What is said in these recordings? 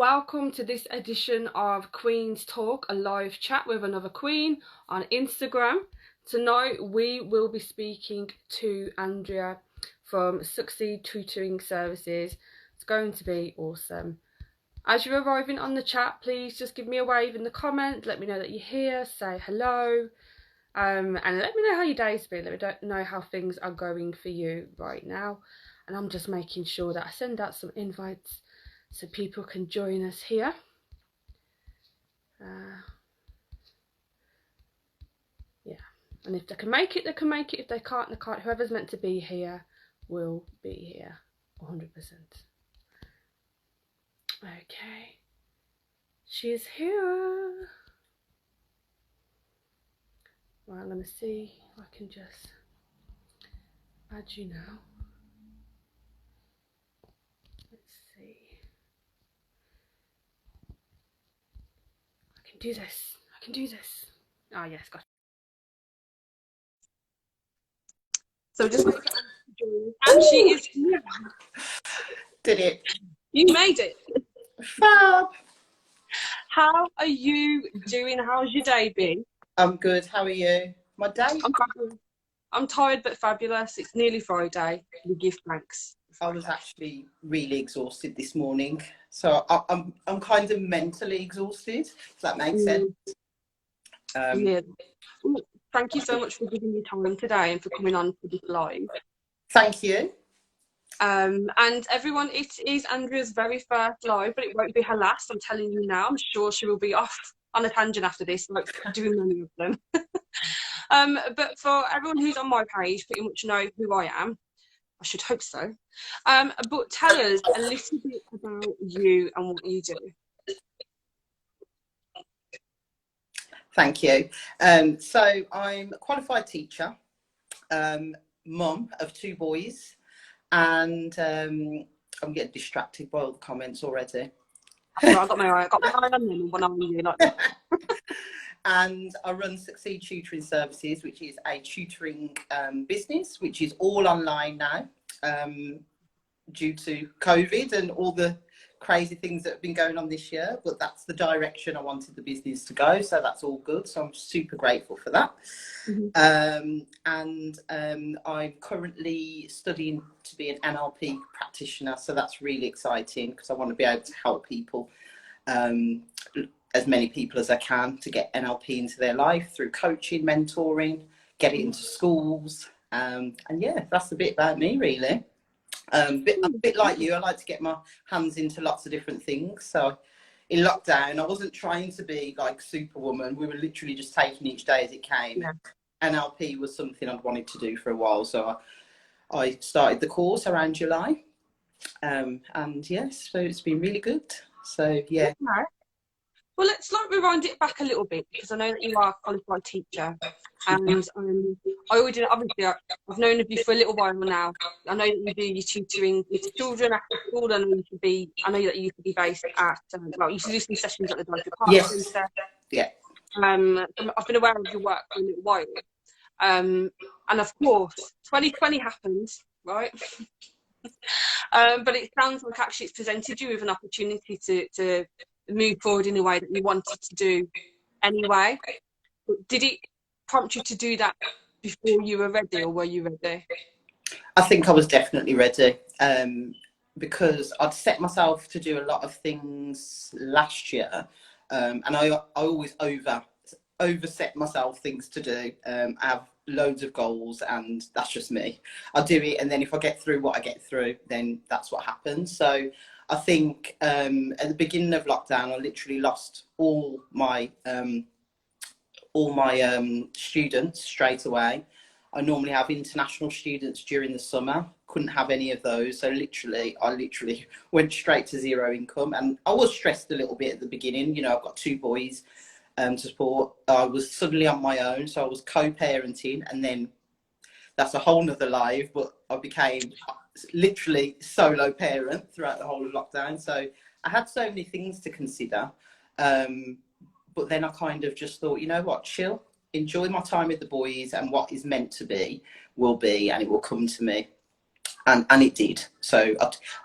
Welcome to this edition of Queen's Talk, a live chat with another Queen on Instagram. Tonight we will be speaking to Andrea from Succeed Tutoring Services. It's going to be awesome. As you're arriving on the chat, please just give me a wave in the comments, let me know that you're here, say hello, and let me know how your day's been. Let me know how things are going for you right now. And I'm just making sure that I send out some invites so people can join us here. Yeah, and if they can make it, they can make it. If they can't, they can't. Whoever's meant to be here will be here, 100%. Okay, she's here. Well, I'm going to see if I can just add you now. Let's see. I can do this. I can do this. Oh, yes, got it. So just wait for Anne to join. And she is here. Did it. You made it. Fab. How are you doing? How's your day been? I'm good. How are you? My day? I'm tired but fabulous. It's nearly Friday. We give thanks. I was actually really exhausted this morning. So I'm kind of mentally exhausted, if that makes sense. Yeah. Thank you so much for giving me time today and for coming on to this live. Thank you. And everyone, it is Andrea's very first live, but it won't be her last. I'm telling you now. I'm sure she will be off on a tangent after this, like doing many of them. But for everyone who's on my page, pretty much know who I am. I should hope so. But tell us a little bit about you and what you do. Thank you. So I'm a qualified teacher, mum of 2 boys, and I'm getting distracted by all the comments already. So I got my eye on them and one on you. Like that. And I run Succeed Tutoring Services, which is a tutoring business, which is all online now due to COVID and all the crazy things that have been going on this year. But that's the direction I wanted the business to go, so that's all good. So I'm super grateful for that. And I'm currently studying to be an Nlp Practitioner, so that's really exciting because I want to be able to help people, as many people as I can, to get NLP into their life through coaching, mentoring, get it into schools, and yeah, that's a bit about me really. A bit like you, I like to get my hands into lots of different things. So in lockdown, I wasn't trying to be like Superwoman. We were literally just taking each day as it came. Yeah. NLP was something I'd wanted to do for a while, so I started the course around July, and yes, so it's been really good. So yeah. Well, let's rewind it back a little bit, because I know that you are a qualified teacher, and I already, obviously, I've known of you for a little while now. I know that you do your tutoring with children after school. I know that you used to be based at, well, you used to do some sessions at the Dodger Park Centre. Yeah. I've been aware of your work for a little while, and of course, 2020 happened, right? But it sounds like actually it's presented you with an opportunity to move forward in a way that you wanted to do anyway. But did it prompt you to do that before you were ready, or were you ready? I think I was definitely ready, because I'd set myself to do a lot of things last year, and I always overset myself things to do. I have loads of goals, and that's just me. I do it, and then if I get through what I get through, then that's what happens. So I think at the beginning of lockdown, I literally lost all my students straight away. I normally have international students during the summer. Couldn't have any of those. So I literally went straight to 0 income. And I was stressed a little bit at the beginning. You know, I've got 2 boys to support. I was suddenly on my own. So I was co-parenting, and then that's a whole nother life, but I became literally solo parent throughout the whole of lockdown. So I had so many things to consider. But then I kind of just thought, you know what, chill, enjoy my time with the boys, and what is meant to be will be, and it will come to me. and it did. So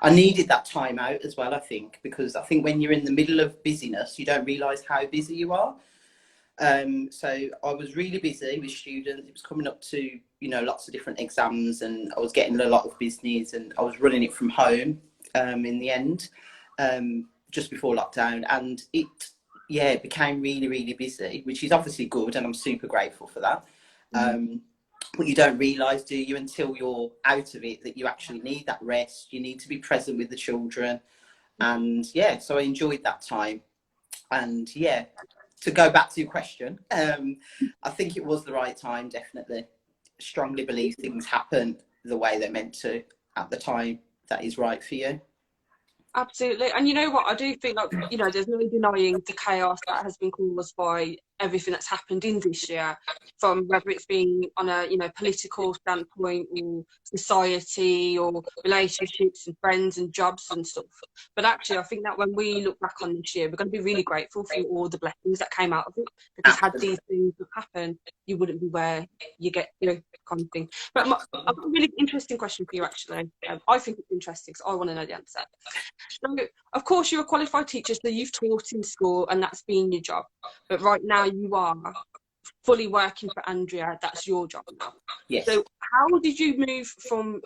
I needed that time out as well, I think, because I think when you're in the middle of busyness, you don't realise how busy you are. So I was really busy with students. It was coming up to, you know, lots of different exams, and I was getting a lot of business, and I was running it from home in the end, just before lockdown. And it became really, really busy, which is obviously good, and I'm super grateful for that. But you don't realise, do you, until you're out of it, that you actually need that rest. You need to be present with the children. And yeah, so I enjoyed that time. And yeah, to go back to your question, I think it was the right time, definitely. Strongly believe things happen the way they're meant to at the time that is right for you. Absolutely. And you know what? I do think, like, you know, there's no denying the chaos that has been caused by everything that's happened in this year, from whether it's been on a, you know, political standpoint, or society, or relationships and friends and jobs and stuff. But actually, I think that when we look back on this year, we're going to be really grateful for all the blessings that came out of it, because had Absolutely. these things not happened, you wouldn't be where you get, you know, kind of thing. But I've got a really interesting question for you, actually. I think it's interesting, so I want to know the answer. So, of course, you're a qualified teacher, so you've taught in school and that's been your job. But right now you are fully working for Andrea. That's your job now. Yes. So how did you move from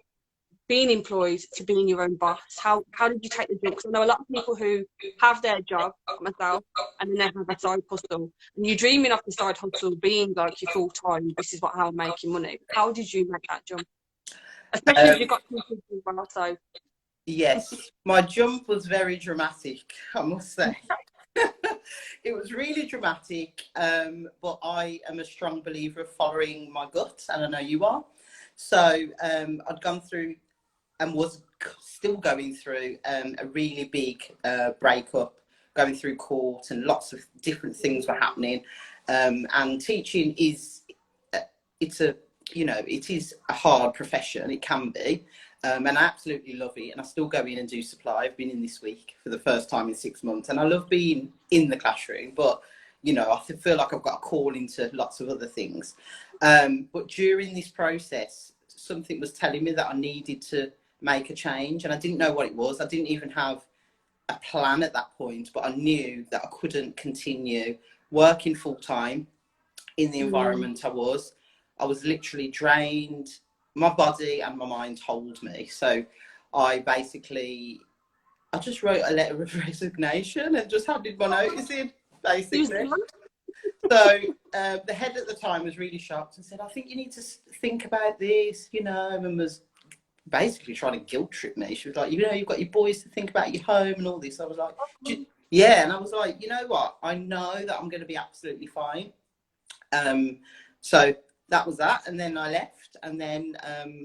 being employed to being your own boss? How did you take the jump? Because I know a lot of people who have their job, like myself, and then they have a side hustle. And you're dreaming of the side hustle being like your full-time, this is how I'm making money. How did you make that jump? Especially if you've got two kids as well, so... Yes, my jump was very dramatic, I must say. It was really dramatic, but I am a strong believer of following my gut, and I know you are. So I'd gone through and was still going through a really big breakup, going through court, and lots of different things were happening. And teaching is, it's a, you know, it is a hard profession, it can be. And I absolutely love it, and I still go in and do supply. I've been in this week for the first time in 6 months, and I love being in the classroom, but you know, I feel like I've got a call into lots of other things. But during this process, something was telling me that I needed to make a change, and I didn't know what it was. I didn't even have a plan at that point, but I knew that I couldn't continue working full time in the environment I was. I was literally drained. My body and my mind told me. So I just wrote a letter of resignation and just handed my notice in, basically. So the head at the time was really shocked and said, I think you need to think about this, you know, and was basically trying to guilt trip me. She was like, you know, you've got your boys to think about, your home and all this. I was like, yeah. And I was like, you know what? I know that I'm going to be absolutely fine. So that was that. And then I left, and then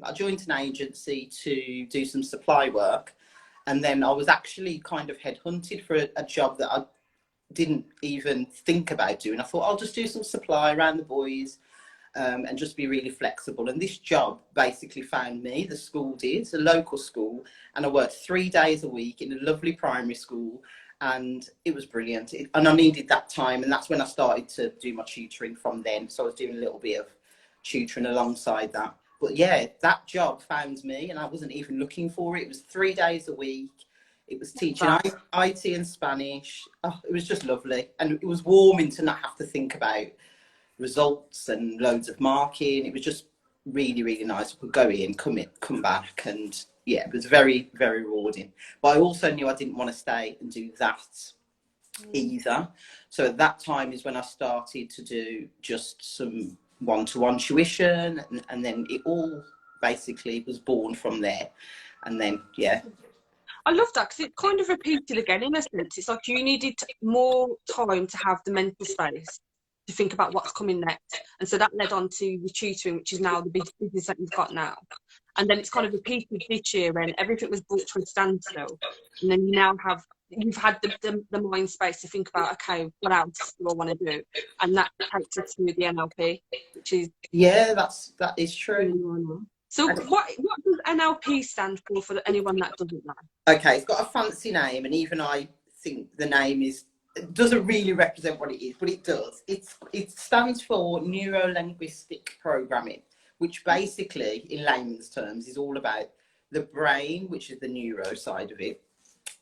I joined an agency to do some supply work. And then I was actually kind of headhunted for a job that I didn't even think about doing. I thought I'll just do some supply around the boys and just be really flexible. And this job basically found me. The school did. It's a local school, and I worked 3 days a week in a lovely primary school, and it was brilliant. And I needed that time, and that's when I started to do my tutoring from then. So I was doing a little bit of tutoring alongside that. But yeah, that job found me, and I wasn't even looking for it. It was 3 days a week. It was teaching IT and Spanish. Oh, it was just lovely. And it was warming to not have to think about results and loads of marking. It was just really, really nice. I could go in, come back, and yeah, it was very, very rewarding. But I also knew I didn't want to stay and do that either. So at that time is when I started to do just some one-to-one tuition, and then it all basically was born from there. And then yeah, I love that, because it kind of repeated again in a sense. It's like you needed more time to have the mental space to think about what's coming next. And so that led on to the tutoring, which is now the big business that you've got now. And then it's kind of repeated this year when everything was brought to a standstill. And then you've had the mind space to think about, okay, what else do I want to do? And that takes us to the NLP, which is... Yeah, that is true. So what does NLP stand for anyone that doesn't know? Okay, it's got a fancy name, and even I think the name doesn't really represent what it is, but it does. It stands for Neuro-Linguistic Programming, which basically, in layman's terms, is all about the brain, which is the neuro side of it.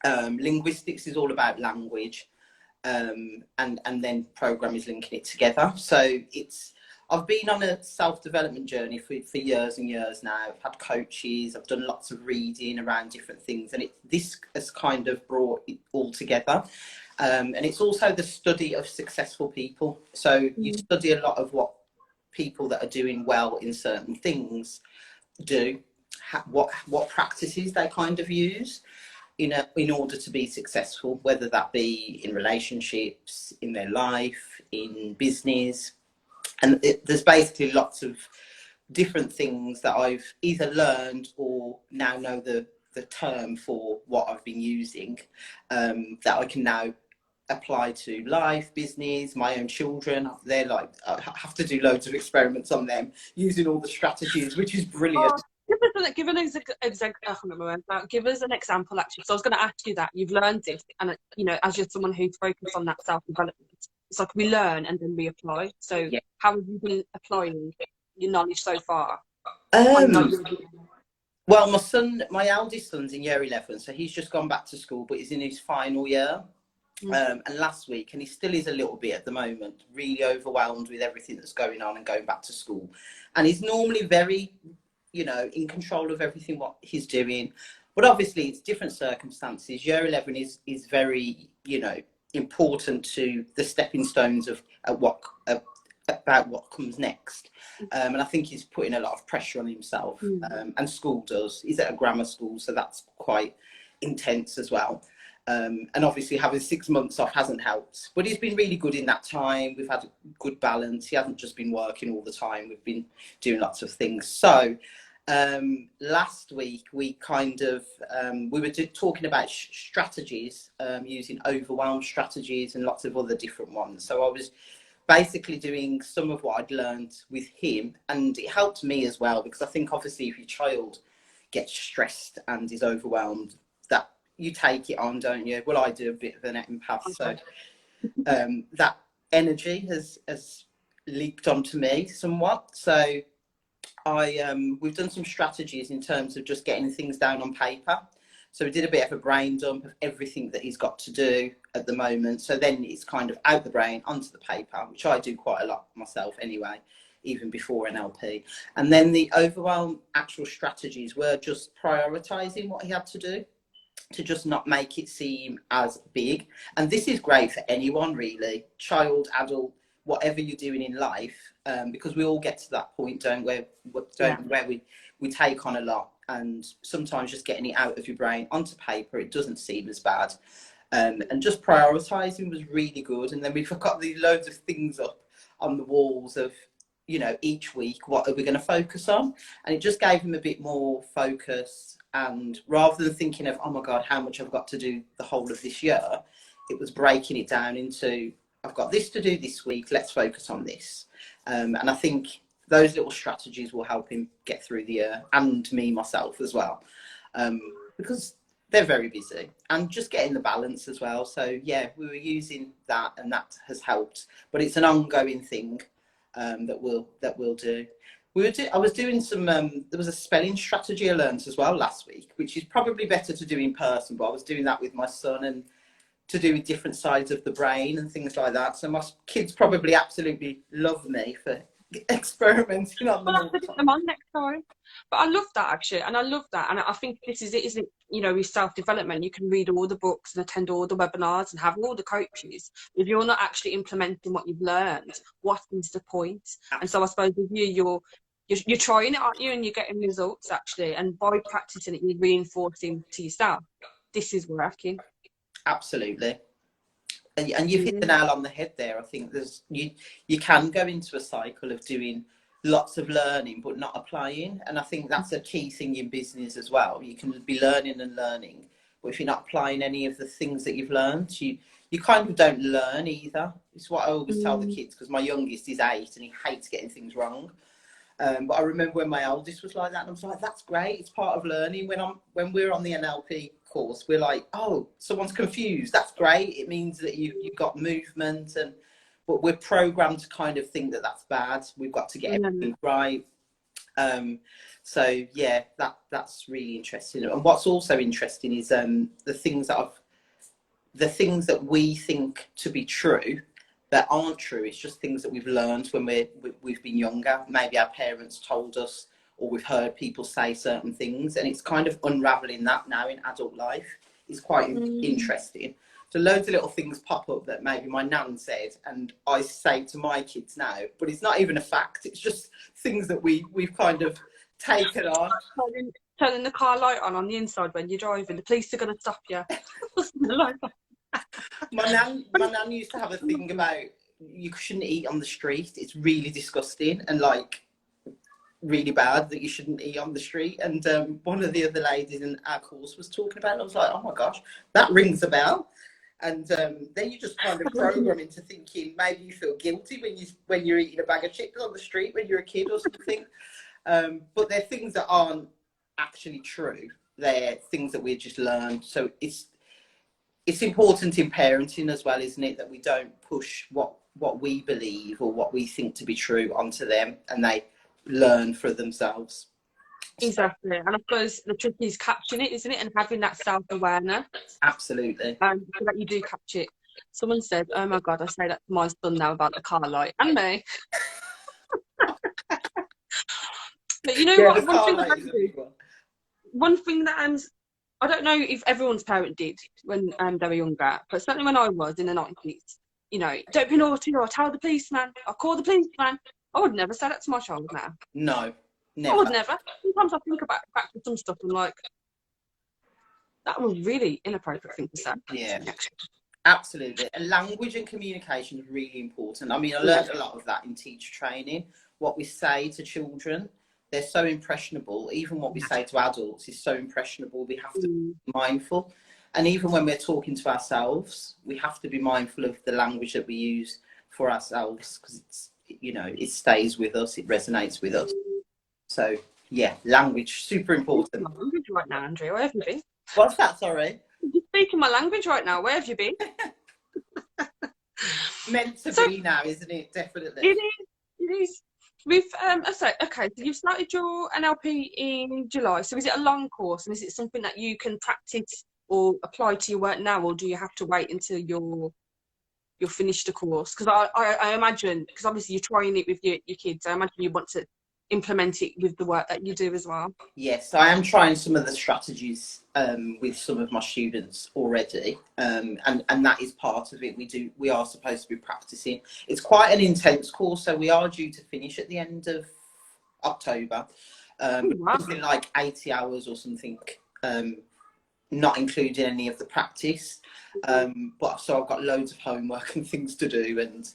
Linguistics is all about language, and then program is linking it together. So I've been on a self-development journey for years and years now. I've had coaches, I've done lots of reading around different things, and this has kind of brought it all together. And it's also the study of successful people. So you study a lot of what people that are doing well in certain things do, what practices they kind of use in order to be successful, whether that be in relationships, in their life, in business. And there's basically lots of different things that I've either learned or now know the term for what I've been using, that I can now apply to life, business, my own children. They're like, I have to do loads of experiments on them using all the strategies, which is brilliant. Oh, give an give us an example, actually. So I was going to ask you that. You've learned it, and you know, as you're someone who's focused on that self-development, it's like we learn and then we apply. So Yeah. how have you been applying your knowledge so far? Well, my eldest son's in year 11, so he's just gone back to school, but he's in his final year. And last week, and he still is a little bit at the moment, really overwhelmed with everything that's going on and going back to school. And he's normally very, you know, in control of everything what he's doing. But obviously, it's different circumstances. Year 11 is very, you know, important to the stepping stones of about what comes next. And I think he's putting a lot of pressure on himself, and school does. He's at a grammar school, so that's quite intense as well. And obviously having 6 months off hasn't helped, but he's been really good in that time. We've had a good balance. He hasn't just been working all the time. We've been doing lots of things. So last week we kind of we were talking about strategies, using overwhelm strategies and lots of other different ones. So I was basically doing some of what I'd learned with him, and it helped me as well, because I think obviously if your child gets stressed and is overwhelmed, that you take it on, don't you? Well, I do a bit of an empath, so that energy has leaked onto me somewhat. So we've done some strategies in terms of just getting things down on paper. So we did a bit of a brain dump of everything that he's got to do at the moment. So then it's kind of out the brain onto the paper, which I do quite a lot myself anyway, even before NLP. And then the overwhelm actual strategies were just prioritizing what he had to do, to just not make it seem as big. And this is great for anyone really, child, adult, whatever you're doing in life, because we all get to that point, where we take on a lot, and sometimes just getting it out of your brain onto paper, it doesn't seem as bad. And just prioritizing was really good. And then we've got these loads of things up on the walls of, you know, each week, what are we going to focus on? And it just gave him a bit more focus. And rather than thinking of, oh my God, how much I've got to do the whole of this year, it was breaking it down into, I've got this to do this week, let's focus on this. And I think those little strategies will help him get through the year, and me, myself as well, because they're very busy, and just getting the balance as well. So yeah, we were using that, and that has helped, but it's an ongoing thing that we'll do. I was doing some, there was a spelling strategy I learned as well last week, which is probably better to do in person, but I was doing that with my son, and to do with different sides of the brain and things like that. So my kids probably absolutely love me for experimenting on them. I'll put them on next time. But I love that, actually, and I love that, and I think this is it, isn't it? You know, with self-development, you can read all the books and attend all the webinars and have all the coaches. If you're not actually implementing what you've learned, what is the point? And so I suppose with you, you're trying it, aren't you? And you're getting results, actually, and by practicing it, you're reinforcing to yourself, this is working. Absolutely. And you've hit the nail on the head there. I think you can go into a cycle of doing lots of learning but not applying, and I think that's a key thing in business as well. You can be learning and learning, but if you're not applying any of the things that you've learned, you kind of don't learn either. It's what I always tell the kids, because my youngest is 8 and he hates getting things wrong. But I remember when my oldest was like that, and I was like, that's great, it's part of learning. When we're on the NLP course, we're like, oh, someone's confused, that's great, it means that you've got movement. But we're programmed to kind of think that that's bad. We've got to get everything right. So yeah, that's really interesting. And what's also interesting is the things that we think to be true that aren't true. It's just things that we've learned when we've been younger. Maybe our parents told us, or we've heard people say certain things, and it's kind of unraveling that now in adult life. It's quite interesting. So loads of little things pop up that maybe my nan said and I say to my kids now, but it's not even a fact. It's just things that we've kind of taken on. Turning the car light on the inside when you're driving. The police are going to stop you. My nan used to have a thing about you shouldn't eat on the street. It's really disgusting and like really bad that you shouldn't eat on the street. And one of the other ladies in our course was talking about it. I was like, oh my gosh, that rings a bell. And then you just kind of program into thinking maybe you feel guilty when you're eating a bag of chips on the street when you're a kid or something. But they're things that aren't actually true. They're things that we just learned. So it's important in parenting as well, isn't it, that we don't push what we believe or what we think to be true onto them, and they learn for themselves. Exactly. And I suppose the trick is capturing it, isn't it, and having that self-awareness. Absolutely. So that you do capture it. Someone said, oh my God, I say that to my son now about the car light, and me. But you know what, one thing that I don't know if everyone's parent did when they were younger, but certainly when I was in the 90s, you know, don't be naughty or tell the policeman or call the policeman. I would never say that to my child now. No, never. I would never. Sometimes I think back to some stuff and like, that was really inappropriate thing to say. Yeah, absolutely. And language and communication is really important. I mean, I learned a lot of that in teacher training. What we say to children, they're so impressionable. Even what we say to adults is so impressionable. We have to be mindful. And even when we're talking to ourselves, we have to be mindful of the language that we use for ourselves, because it's, you know, it stays with us, it resonates with us. So yeah, language, super important. My language right now, Andrea, where have you been? What's that, sorry? You're speaking my language right now, where have you been? Meant to be now, isn't it? Definitely. It is. With so you've started your NLP in July. So is it a long course, and is it something that you can practice or apply to your work now, or do you have to wait until you're finished the course? Because I imagine, because obviously you're trying it with your kids, I imagine you want to implement it with the work that you do as well. Yes, I am trying some of the strategies with some of my students already, and that is part of it. We are supposed to be practicing. It's quite an intense course, so we are due to finish at the end of October. Wow. Something like 80 hours or something, not including any of the practice. But so I've got loads of homework and things to do, and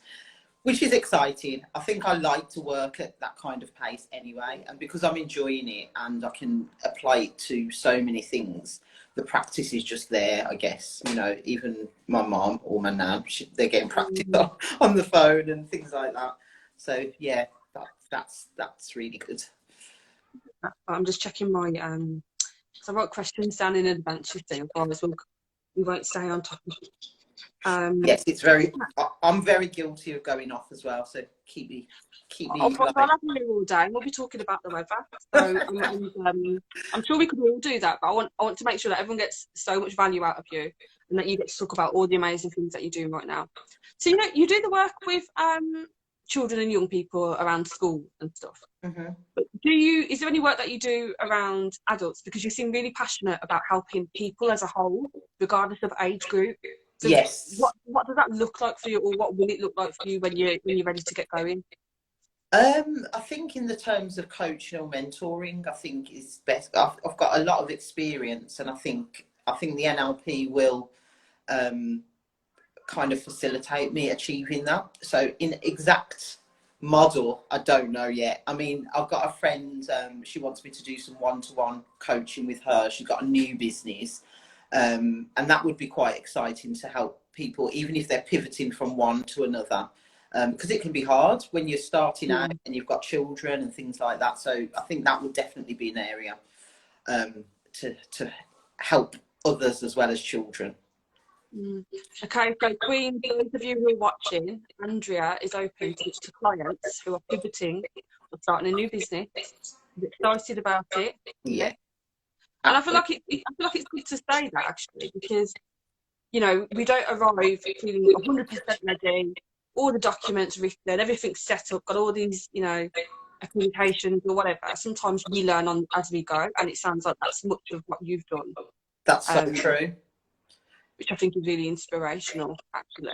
which is exciting. I think I like to work at that kind of pace anyway, and because I'm enjoying it and I can apply it to so many things, the practice is just there, I guess. You know, even my mom or my nan, they're getting practice on the phone and things like that. So yeah, that's really good. I'm just checking my so I wrote questions down in advance, you see, otherwise we won't stay on top of it. Yes, I'm very guilty of going off as well, so keep me I'll have you all day and we'll be talking about the weather, so I'm sure we could all do that, but I want to make sure that everyone gets so much value out of you and that you get to talk about all the amazing things that you're doing right now. So, you know, you do the work with children and young people around school and stuff. But is there any work that you do around adults, because you seem really passionate about helping people as a whole regardless of age group? So yes. What does that look like for you, or what will it look like for you when you're ready to get going? I think in the terms of coaching or mentoring, I think is best. I've got a lot of experience, and I think the NLP will kind of facilitate me achieving that. So in exact model, I don't know yet. I mean, I've got a friend, she wants me to do some one-to-one coaching with her. She's got a new business, and that would be quite exciting to help people, even if they're pivoting from one to another, because it can be hard when you're starting out and you've got children and things like that. So I think that would definitely be an area to help others as well as children. Okay, so Queen, those of you who are watching, Andrea is open to clients who are pivoting or starting a new business, excited about it. Yeah. And I feel like it's good to say that, actually, because, you know, we don't arrive feeling 100% ready, all the documents written, everything's set up, got all these, you know, communications or whatever. Sometimes we learn on as we go, and it sounds like that's much of what you've done. That's so true. Which I think is really inspirational, actually.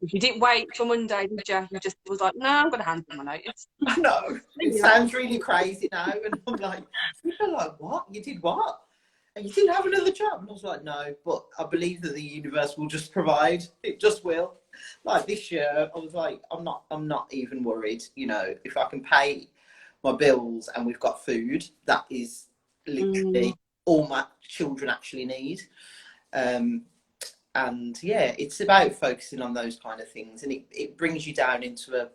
If you didn't wait for Monday, did you? You just was like, no, I'm going to hand in my notice. No, it sounds really crazy now, and I'm like, people are like, what? You did what? And you didn't have another job? And I was like, no, but I believe that the universe will just provide. It just will. Like this year, I was like, I'm not even worried. You know, if I can pay my bills and we've got food, that is literally all my children actually need. And yeah, it's about focusing on those kind of things, and it brings you down into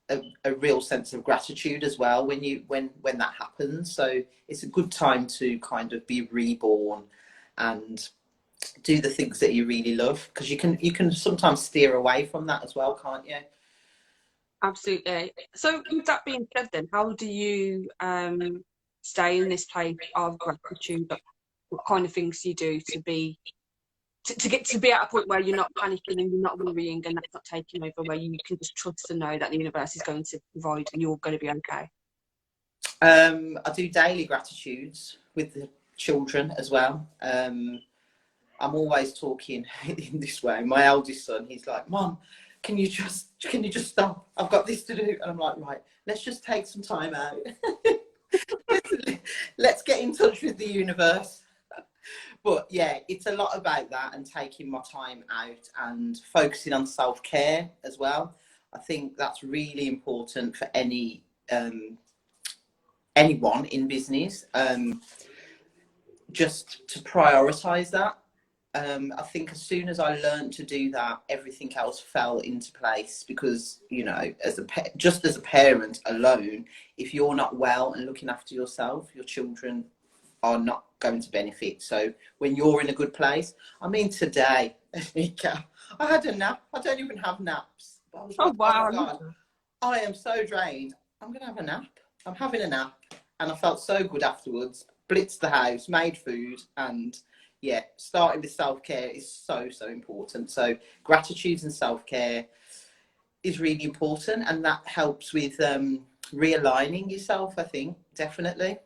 a real sense of gratitude as well when that happens. So it's a good time to kind of be reborn and do the things that you really love, because you can sometimes steer away from that as well, can't you? Absolutely. So with that being said, then how do you stay in this place of gratitude? What kind of things do you do to be at a point where you're not panicking and you're not worrying and that's not taking over, where you can just trust and know that the universe is going to provide and you're going to be okay? I do daily gratitudes with the children as well. I'm always talking in this way. My eldest son, he's like, Mom, can you just stop? I've got this to do. And I'm like, right, let's just take some time out. Let's get in touch with the universe. But yeah, it's a lot about that, and taking my time out and focusing on self-care as well. I think that's really important for anyone in business, just to prioritize that. I think as soon as I learned to do that, everything else fell into place, because, you know, just as a parent alone, if you're not well and looking after yourself, your children are not going to benefit. So when you're in a good place, I mean, today, Mika, I had a nap. I don't even have naps. But I was like, wow. Oh my God, I am so drained. I'm going to have a nap. I'm having a nap. And I felt so good afterwards. Blitzed the house, made food, and yeah, starting with self-care is so important. So gratitude and self-care is really important, and that helps with realigning yourself, I think, definitely.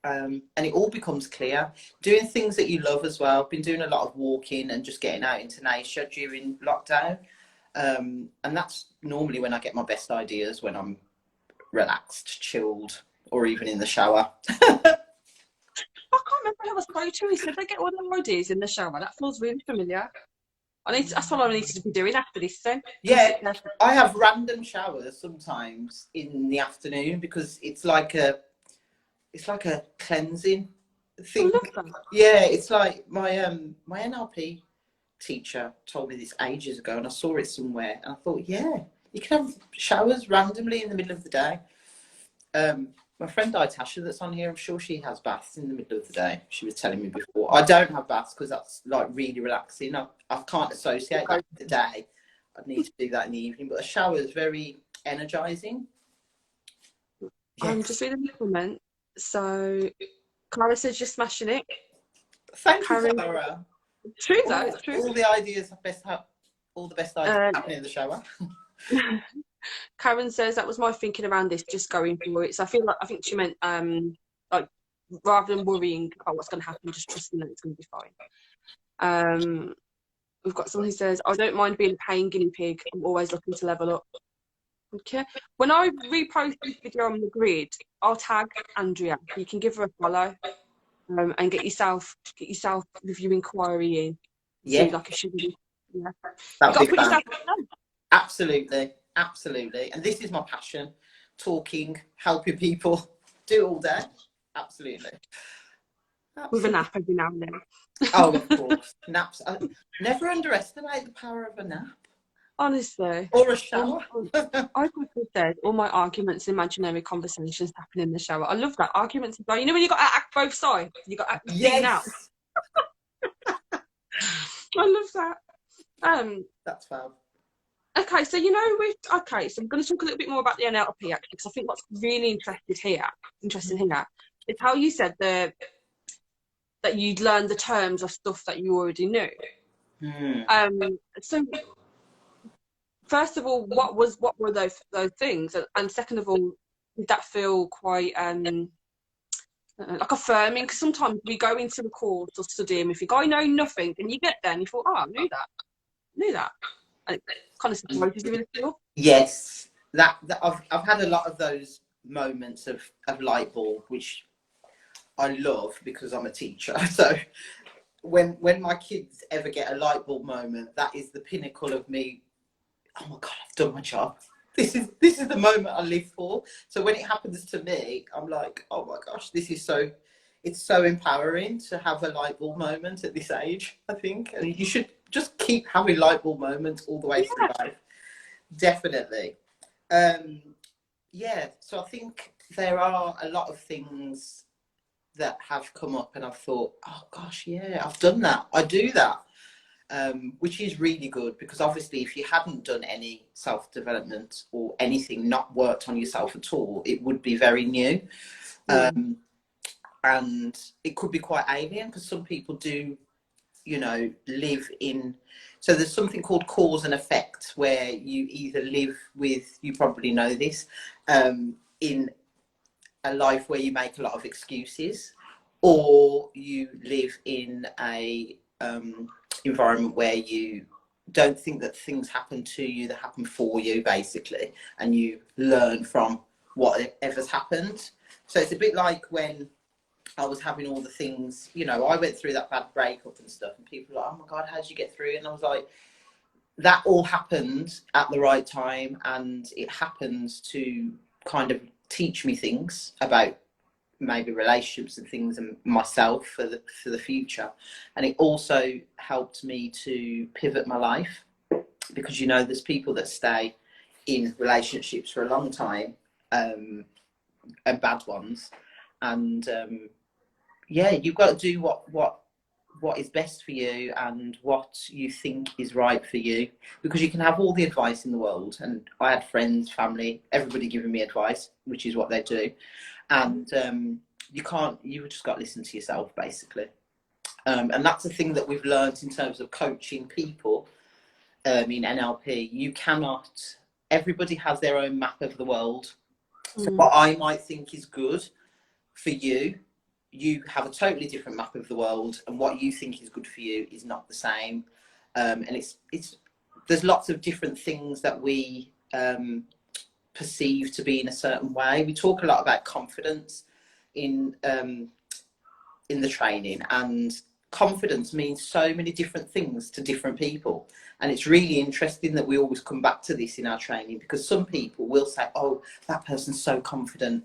And it all becomes clear. Doing things that you love as well. Been doing a lot of walking and just getting out into nature during lockdown. And that's normally when I get my best ideas, when I'm relaxed, chilled, or even in the shower. I can't remember who I spoke to. He said they get all their ideas in the shower. That feels really familiar. That's what I need to be doing after this then. Yeah, I have random showers sometimes in the afternoon, because it's like a cleansing thing. Yeah, it's like my my NLP teacher told me this ages ago, and I saw it somewhere, and I thought, yeah, you can have showers randomly in the middle of the day. My friend Tasha that's on here, I'm sure she has baths in the middle of the day. She was telling me before. I don't have baths because that's like really relaxing. I can't associate that with the day. I'd need to do that in the evening, but a shower is very energizing. Yes. I'm just reading the comment. So Clara says you're smashing it. Thank you, Clara. True though, it's true. All the ideas all the best ideas happening in the shower. Karen says that was my thinking around this, just going for it. So I think she meant like, rather than worrying about what's going to happen, just trusting that it's going to be fine. We've got someone who says, I don't mind being a paying guinea pig. I'm always looking to level up. Okay. When I repost this video on the grid, I'll tag Andrea. You can give her a follow, and get yourself with your inquiry in. Yeah. Like a sugar. Yeah. You got to put yourself on. Absolutely. And this is my passion: talking, helping people, do all day. Absolutely. With a nap every now and then. Oh, of course. Naps. Never underestimate the power of a nap. Honestly. Or a shower. I said all my arguments, imaginary conversations happen in the shower. I love that. Arguments, you know, when you got to act both sides, you got to act out. I love that. That's fab. Okay, so you know, so I'm going to talk a little bit more about the NLP actually, because I think what's really interesting here is how you said that you'd learned the terms of stuff that you already knew. So first of all, what were those things, and second of all, did that feel quite like affirming? Because sometimes we go into the course or study and we think, I know nothing, and you get there and you thought, oh, I knew that, and it kind of surprises you a little. Yes, that I've had a lot of those moments of light bulb, which I love because I'm a teacher. So when my kids ever get a light bulb moment, that is the pinnacle of me. Oh my God, I've done my job. This is the moment I live for. So when it happens to me, I'm like, oh my gosh, it's so empowering to have a light bulb moment at this age, I think. And you should just keep having light bulb moments all the way through life. Definitely. Yeah, so I think there are a lot of things that have come up and I've thought, oh gosh, yeah, I've done that. I do that. Which is really good, because obviously if you hadn't done any self-development or anything, not worked on yourself at all, it would be very new. And it could be quite alien, because some people do, you know, live in, so there's something called cause and effect, where you either live with, you probably know this, in a life where you make a lot of excuses, or you live in a environment where you don't think that things happen to you, that happen for you, basically, and you learn from whatever's happened. So it's a bit like when I was having all the things, you know, I went through that bad breakup and stuff, and people were like, oh my God, how did you get through it? And I was like, that all happened at the right time, and it happens to kind of teach me things about maybe relationships and things and myself for the future. And it also helped me to pivot my life, because, you know, there's people that stay in relationships for a long time, and bad ones, and yeah, you've got to do what is best for you and what you think is right for you, because you can have all the advice in the world, and I had friends, family, everybody giving me advice, which is what they do, and you've just got to listen to yourself, basically. And that's the thing that we've learned in terms of coaching people in NLP. You cannot, everybody has their own map of the world. So what I might think is good for you, you have a totally different map of the world, and what you think is good for you is not the same. And it's there's lots of different things that we perceive to be in a certain way. We talk a lot about confidence in the training, and confidence means so many different things to different people. And it's really interesting that we always come back to this in our training, because some people will say, oh, that person's so confident,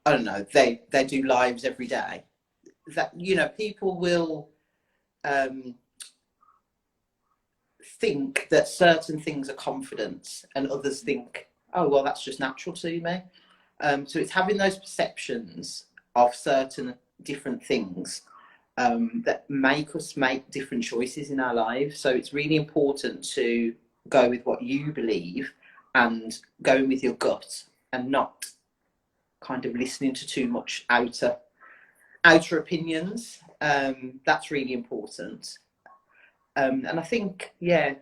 I don't know, they do lives every day. That, you know, people will think that certain things are confidence, and others think, oh, well, that's just natural to me. So it's having those perceptions of certain different things that make us make different choices in our lives. So it's really important to go with what you believe and going with your gut, and not kind of listening to too much outer opinions. That's really important. And I think, yeah,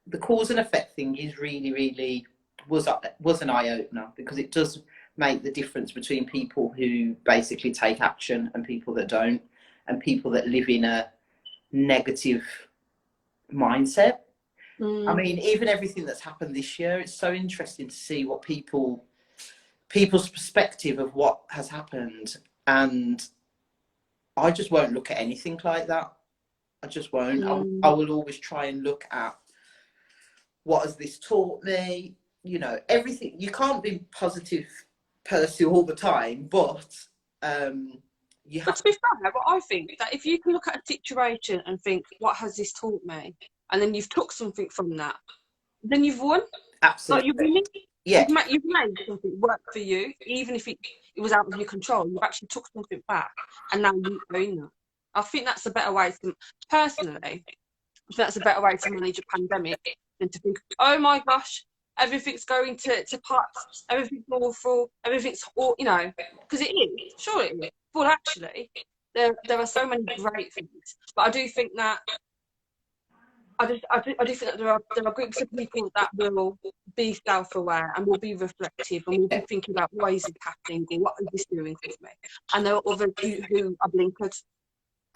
the cause and effect thing is really was an eye-opener, because it does make the difference between people who basically take action and people that don't, and people that live in a negative mindset. I mean, even everything that's happened this year, it's so interesting to see what people's perspective of what has happened. And I just won't look at anything like that. I just won't. I will always try and look at, what has this taught me? You know, everything. You can't be positive person all the time, but you have. But to be fair, what I think that if you can look at a situation and think, what has this taught me, and then you've took something from that, then you've won. Absolutely. Like Yeah. You've made something work for you, even if it was out of your control. You've actually took something back, and now you own that. I think that's a better way to, personally, I think that's a better way to manage a pandemic, than to think, oh my gosh, everything's going to pot, everything's awful, everything's all, you know, because it is, sure it is. But actually, there are so many great things. But I do think that I do think that there are groups of people that will be self-aware and will be reflective and will be thinking about why is it happening or what is this doing for me. And there are others who are blinkered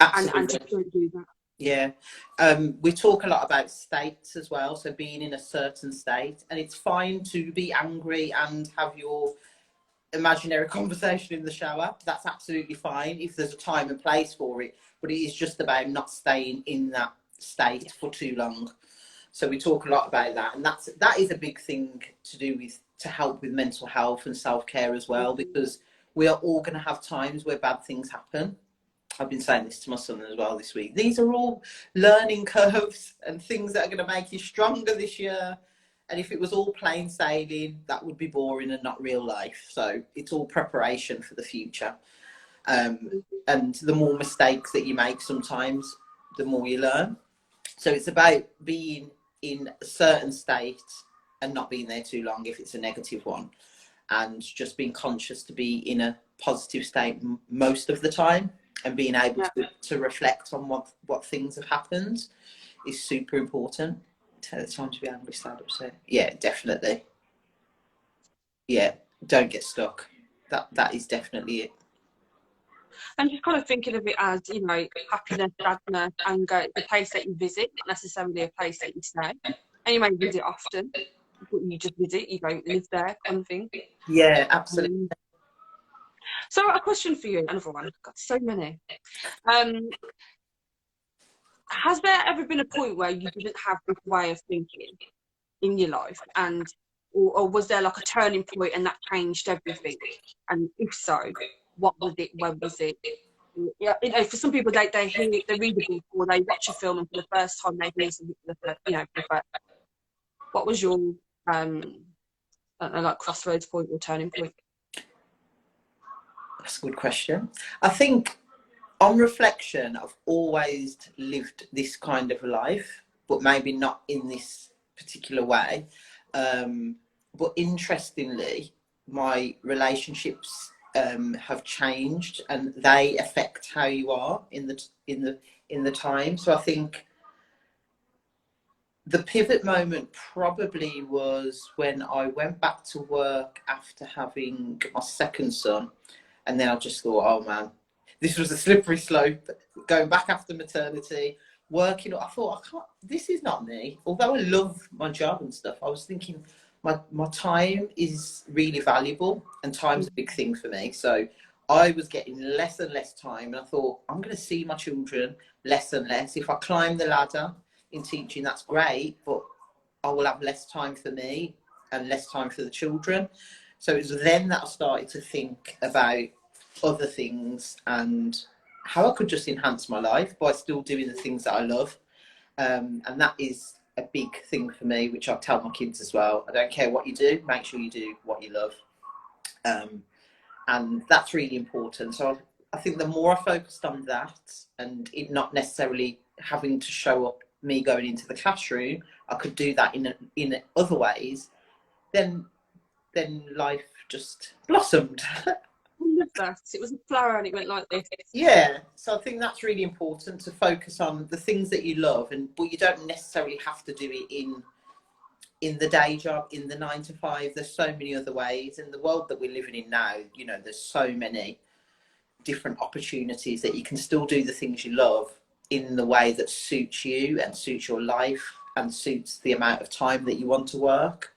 and just don't do that. Yeah, we talk a lot about states as well, so being in a certain state, and it's fine to be angry and have your imaginary conversation in the shower. That's absolutely fine if there's a time and place for it, but it is just about not staying in that state for too long. So we talk a lot about that, and that is a big thing to do with, to help with mental health and self-care as well, because we are all going to have times where bad things happen. I've been saying this to my son as well this week. These are all learning curves and things that are going to make you stronger this year. And if it was all plain sailing, that would be boring and not real life. So it's all preparation for the future. And the more mistakes that you make sometimes, the more you learn. So it's about being in a certain state and not being there too long if it's a negative one. And just being conscious to be in a positive state most of the time. And being able to reflect on what things have happened is super important. Take the time to be angry, sad, upset. Yeah, definitely. Yeah, don't get stuck. That is definitely it. And just kind of thinking of it as, you know, happiness, sadness, anger, the place that you visit, not necessarily a place that you stay. And you may visit often, but you just visit, you don't live there, kind of thing. Yeah, absolutely. So a question for you, another one. I've got so many. Has there ever been a point where you didn't have this way of thinking in your life, and or was there like a turning point and that changed everything? And if so, what was it? When was it? Yeah, you know, for some people, they read a book or they watch a film, and for the first time they hear something for the first, you know, what was your I don't know, like crossroads point or turning point? That's a good question. I think on reflection, I've always lived this kind of life, but maybe not in this particular way. But interestingly, my relationships have changed, and they affect how you are in the time. So I think the pivot moment probably was when I went back to work after having my second son, and then I just thought, oh man, this was a slippery slope. Going back after maternity, working, I thought, this is not me. Although I love my job and stuff, I was thinking my time is really valuable, and time's a big thing for me. So I was getting less and less time, and I thought, I'm going to see my children less and less. If I climb the ladder in teaching, that's great, but I will have less time for me and less time for the children. So it was then that I started to think about other things and how I could just enhance my life by still doing the things that I love. And that is a big thing for me, which I tell my kids as well. I don't care what you do, make sure you do what you love. And that's really important. So I think the more I focused on that, and it not necessarily having to show up me going into the classroom, I could do that in other ways, then life just blossomed. I love that. It was a flower and it went like this. Yeah, so I think that's really important, to focus on the things that you love, but you don't necessarily have to do it in the day job, in the 9 to 5. There's so many other ways in the world that we're living in now. You know, there's so many different opportunities that you can still do the things you love in the way that suits you and suits your life and suits the amount of time that you want to work,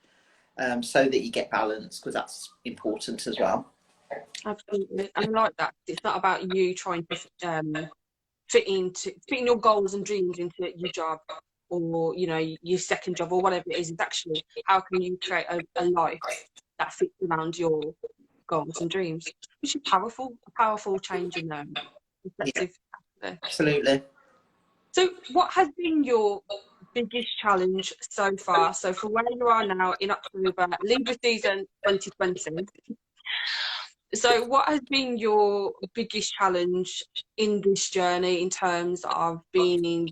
so that you get balance, because that's important as well. Absolutely. And I like that. It's not about you trying to fitting your goals and dreams into your job or, you know, your second job or whatever it is. It's actually how can you create a life that fits around your goals and dreams, which is a powerful change in perspective. Yeah, absolutely. So what has been your biggest challenge so far? So for where you are now in October, Libra season 2020. So what has been your biggest challenge in this journey in terms of being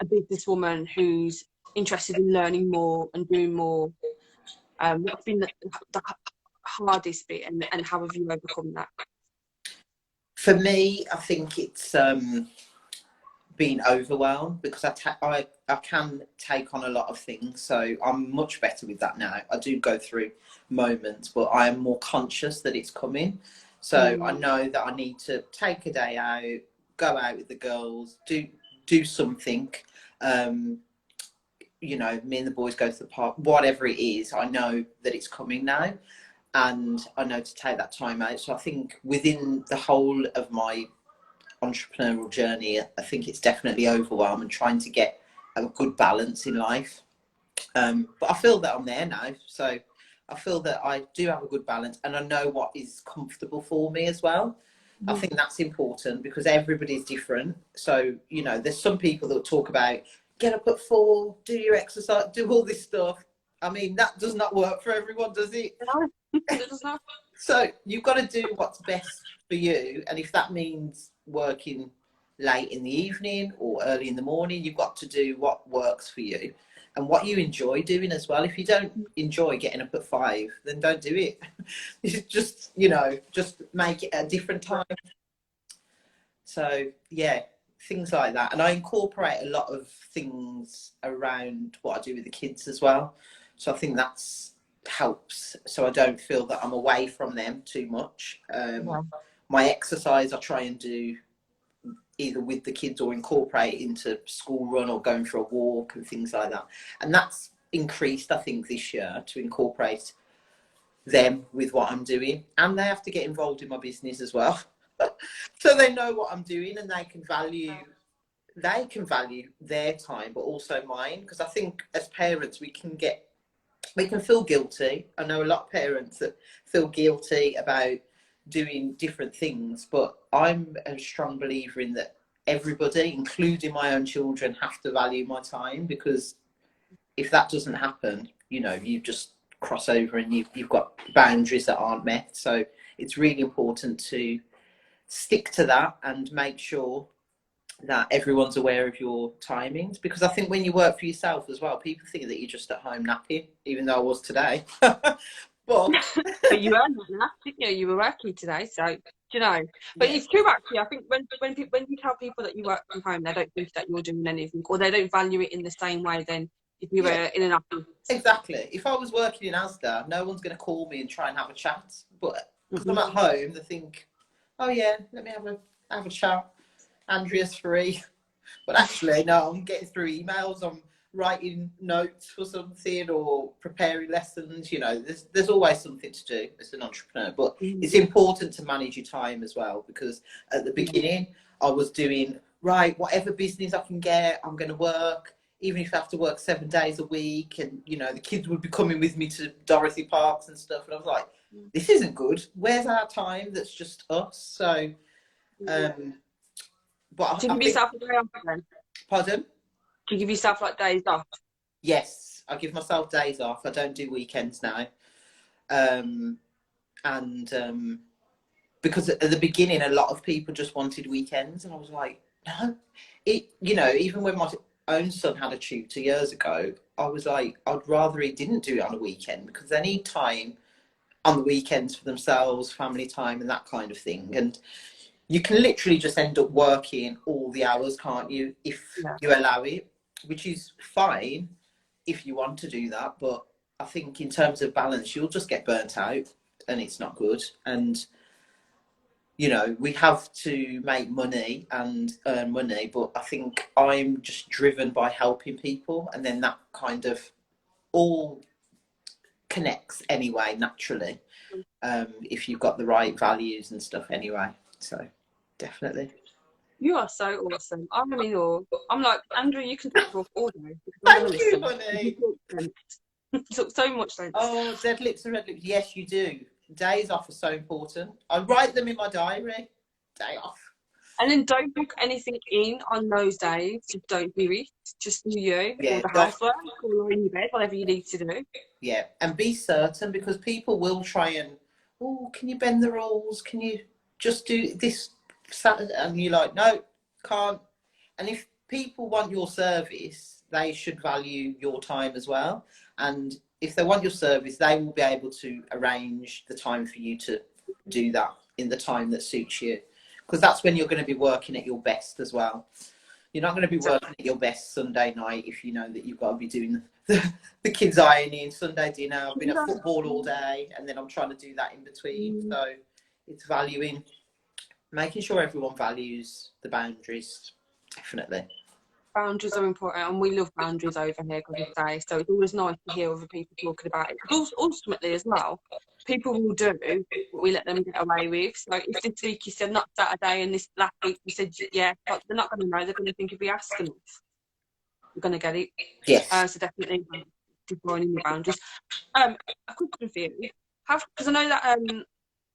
a businesswoman who's interested in learning more and doing more. What's been the hardest bit, and how have you overcome that? For me, I think it's being overwhelmed, because I can take on a lot of things, so I'm much better with that now. I do go through moments, but I am more conscious that it's coming. So I know that I need to take a day out, go out with the girls, do something. You know, me and the boys go to the park, whatever it is, I know that it's coming now, and I know to take that time out. So I think within the whole of my entrepreneurial journey, I think it's definitely overwhelm and trying to get a good balance in life. But I feel that I'm there now, so I feel that I do have a good balance, and I know what is comfortable for me as well. I think that's important, because everybody's different. So, you know, there's some people that talk about get up at 4, do your exercise, do all this stuff. I mean, that does not work for everyone, does it? No, it does not. So you've got to do what's best for you, and if that means working late in the evening or early in the morning, you've got to do what works for you and what you enjoy doing as well. If you don't enjoy getting up at 5, then don't do it. Just, you know, just make it a different time. So yeah, things like that. And I incorporate a lot of things around what I do with the kids as well. So I think that's helps, so I don't feel that I'm away from them too much. My exercise I try and do either with the kids or incorporate into school run or going for a walk and things like that, and that's increased, I think, this year, to incorporate them with what I'm doing. And they have to get involved in my business as well. So they know what I'm doing, and they can value their time, but also mine, because I think as parents we can feel guilty. I know a lot of parents that feel guilty about doing different things, but I'm a strong believer in that everybody, including my own children, have to value my time, because if that doesn't happen, you know, you just cross over and you've got boundaries that aren't met. So it's really important to stick to that and make sure that everyone's aware of your timings, because I think when you work for yourself as well, people think that you're just at home napping, even though I was today. But you were not, didn't you? You were working today, so you know. But it's true, actually. I think when you tell people that you work from home, they don't think that you're doing anything, or they don't value it in the same way than if you were in an office. Exactly. If I was working in Asda, no one's going to call me and try and have a chat. But because I'm at home, they think, oh yeah, let me have a chat. Andrea's free. But actually, no, I'm getting through emails, I'm writing notes for something or preparing lessons. You know, there's always something to do as an entrepreneur. But it's important to manage your time as well, because at the beginning I was doing, right, whatever business I can get, I'm going to work, even if I have to work 7 days a week. And, you know, the kids would be coming with me to Dorothy Parks and stuff. And I was like, this isn't good. Where's our time that's just us? So, but do you give yourself a day off then? Pardon? Do you give yourself like days off? Yes, I give myself days off. I don't do weekends now. Because at the beginning, a lot of people just wanted weekends, and I was like, no. You know, even when my own son had a tutor years ago, I was like, I'd rather he didn't do it on a weekend, because they need time on the weekends for themselves, family time, and that kind of thing. And you can literally just end up working all the hours, can't you, if you allow it, which is fine if you want to do that. But I think in terms of balance, you'll just get burnt out, and it's not good. And, you know, we have to make money and earn money, but I think I'm just driven by helping people, and then that kind of all connects anyway, naturally, if you've got the right values and stuff anyway. So definitely. You are so awesome. I'm in awe. I'm like, Andrew, you can talk all day. Thank you, honey. You talk so much sense. Oh, dead lips and red lips. Yes, you do. Days off are so important. I write them in my diary. Day off. And then don't book anything in on those days. Just don't do it. Just do you, Yeah, or the housework, or lie in your bed, whatever you need to do. Yeah, and be certain, because people will try and, oh, can you bend the rules? Can you just do this Saturday? And you're like, no, can't. And if people want your service, they should value your time as well. And if they want your service, they will be able to arrange the time for you to do that in the time that suits you, because that's when you're going to be working at your best as well. You're not going to be working at your best Sunday night if you know that you've got to be doing the kids ironing, Sunday dinner. I've been at football all day, and then I'm trying to do that in between. So it's valuing, making sure everyone values the boundaries, definitely. Boundaries are important, and we love boundaries over here, because we say so. It's always nice to hear other people talking about it, because ultimately as well, people will do what we let them get away with. So if this week you said not Saturday, and this last week you said yeah, but they're not going to know. They're going to think if we ask enough, we're going to get it. Yes. So definitely defining your boundaries. A question for you, because I know that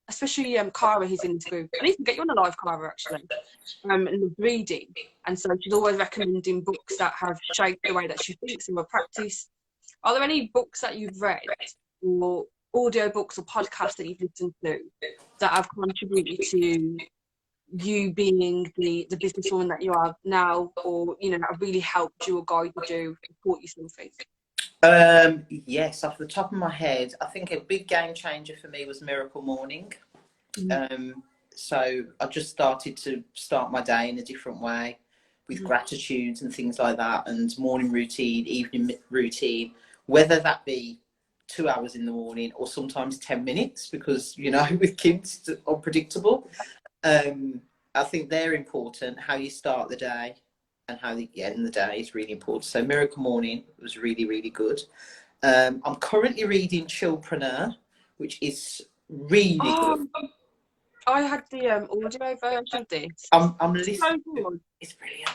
especially Cara, who's in this group. I need to get you on a live, Cara, actually. And loves reading, and so she's always recommending books that have shaped the way that she thinks and will practice. Are there any books that you've read, or audio books or podcasts that you've listened to, that have contributed to you being the businesswoman that you are now, or that have really helped you or guided you, taught you something? Yes, off the top of my head, I think a big game changer for me was Miracle Morning. So I just started to start my day in a different way, with gratitudes and things like that, and morning routine, evening routine, whether that be 2 hours in the morning or sometimes 10 minutes, because with kids it's unpredictable. I think they're important. How you start the day and how you end the day is really important. So Miracle Morning was really, really good. I'm currently reading Chillpreneur, which is really good. I had the audio version of this. I'm listening. So it's brilliant.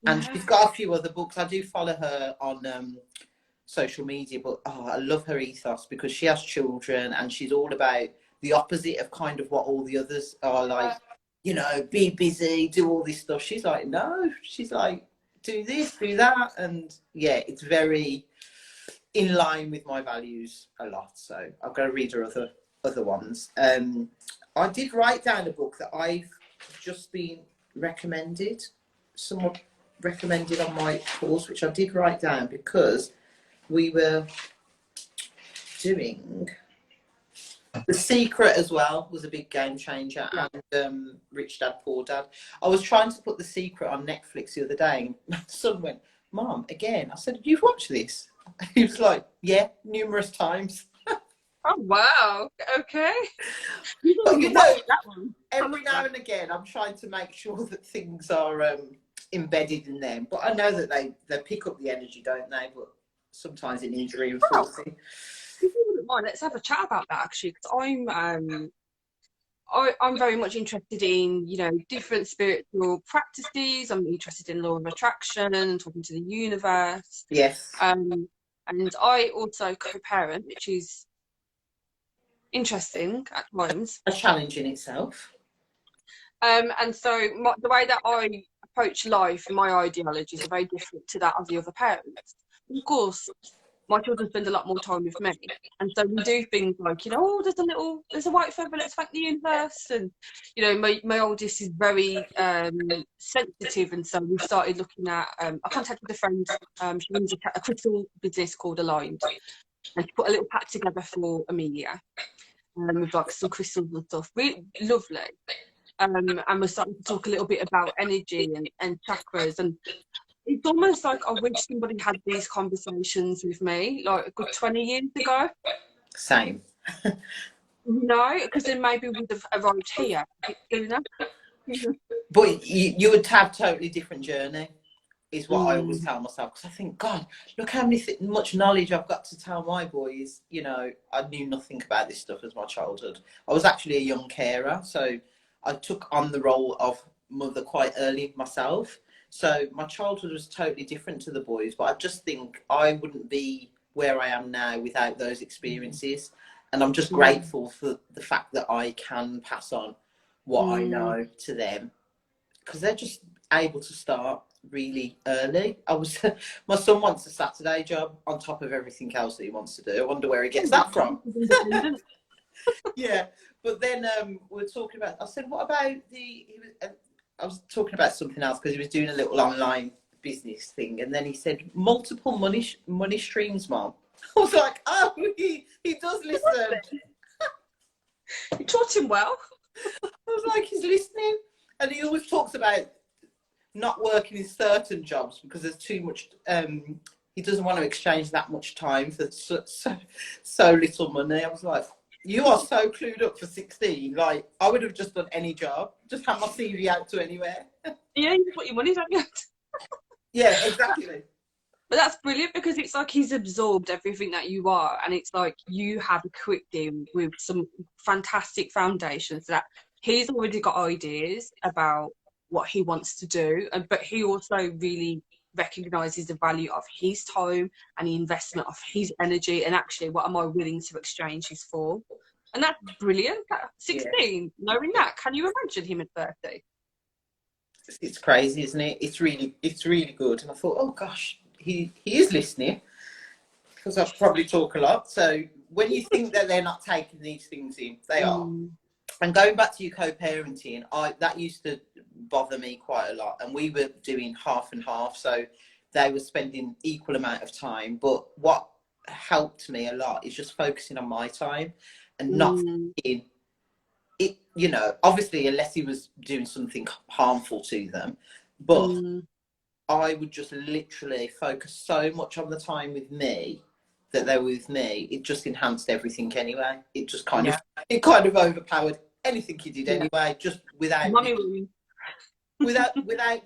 And she's got a few other books. I do follow her on social media, but I love her ethos, because she has children and she's all about the opposite of kind of what all the others are like. Be busy, do all this stuff. She's like, no. She's like, do this, do that, and yeah, it's very in line with my values a lot. So I've got to read her other ones. I did write down a book that I've just been recommended. Someone recommended on my course, which I did write down because we were doing The Secret as well. Was a big game changer, and Rich Dad Poor Dad. I was trying to put The Secret on Netflix the other day, and my son went, "Mom, again." I said, "You've watched this?" He was like, "Yeah, numerous times." Oh wow! Okay. But every now and again, I'm trying to make sure that things are embedded in them. But I know that they pick up the energy, don't they? But sometimes it needs reinforcing. If you wouldn't mind, let's have a chat about that, actually, because I'm very much interested in different spiritual practices. I'm interested in law of attraction and talking to the universe. Yes. And I also co-parent, which is interesting at times. A challenge in itself. And so the way that I approach life and my ideologies are very different to that of the other parents. Of course, my children spend a lot more time with me, and so we do things like there's a white feather, let's thank the universe. And my oldest is very sensitive, and so we've started looking at I contacted a friend. She runs a crystal business called Aligned, and she put a little pack together for Amelia, with like some crystals and stuff. Really lovely. And we're starting to talk a little bit about energy and chakras, and it's almost like I wish somebody had these conversations with me like a good 20 years ago. Same. Because then maybe we'd have arrived here sooner. But you would have totally different journey, is what I always tell myself. Because I think, God, look how much knowledge I've got to tell my boys. I knew nothing about this stuff as my childhood. I was actually a young carer, so I took on the role of mother quite early myself. So my childhood was totally different to the boys, but I just think I wouldn't be where I am now without those experiences. And I'm just grateful for the fact that I can pass on what I know to them, because they're just able to start really early. My son wants a Saturday job on top of everything else that he wants to do. I wonder where he gets that from. Yeah, but then we're talking about, I said, what about I was talking about something else, because he was doing a little online business thing. And then he said, multiple money streams, Mom. I was like, oh, he does listen. You taught him well. I was like, he's listening. And he always talks about not working in certain jobs because there's too much, he doesn't want to exchange that much time for so little money. I was like, you are so clued up for 16. Like, I would have just done any job, just have my CV out to anywhere. Yeah, you put your money down. Yeah, exactly. But that's brilliant because it's like he's absorbed everything that you are, and it's like you have equipped him with some fantastic foundations that he's already got ideas about what he wants to do, but he also really recognises the value of his time and the investment of his energy, and actually what am I willing to exchange this for. And that's brilliant. At 16, knowing that, can you imagine him at 30? It's crazy, isn't it? It's really good. And I thought, oh gosh, he is listening, because I probably talk a lot. So when you think that they're not taking these things in, they are. And going back to your co-parenting, that used to bother me quite a lot. And we were doing half and half, so they were spending equal amount of time. But what helped me a lot is just focusing on my time and not thinking it, you know, obviously unless he was doing something harmful to them, but I would just literally focus so much on the time with me that they were with me. It just enhanced everything anyway. It just kind of overpowered anything he did anyway, just without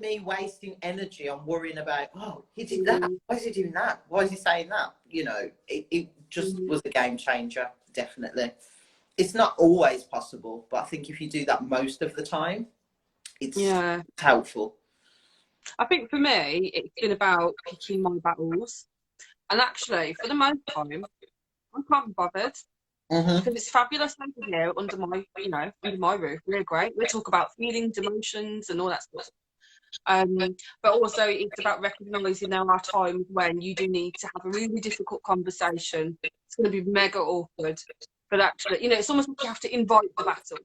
me wasting energy on worrying about, oh, he did that, why is he doing that, why is he saying that, you know. It just was a game changer, definitely. It's not always possible, but I think if you do that most of the time, it's helpful. I think for me, it's been about picking my battles. And actually, for the most time, I can't be bothered. Because it's fabulous over here under my, under my roof. We're great. We talk about feelings, emotions, and all that stuff. But also, it's about recognising there are times when you do need to have a really difficult conversation. It's going to be mega awkward. But actually, it's almost like you have to invite the battle.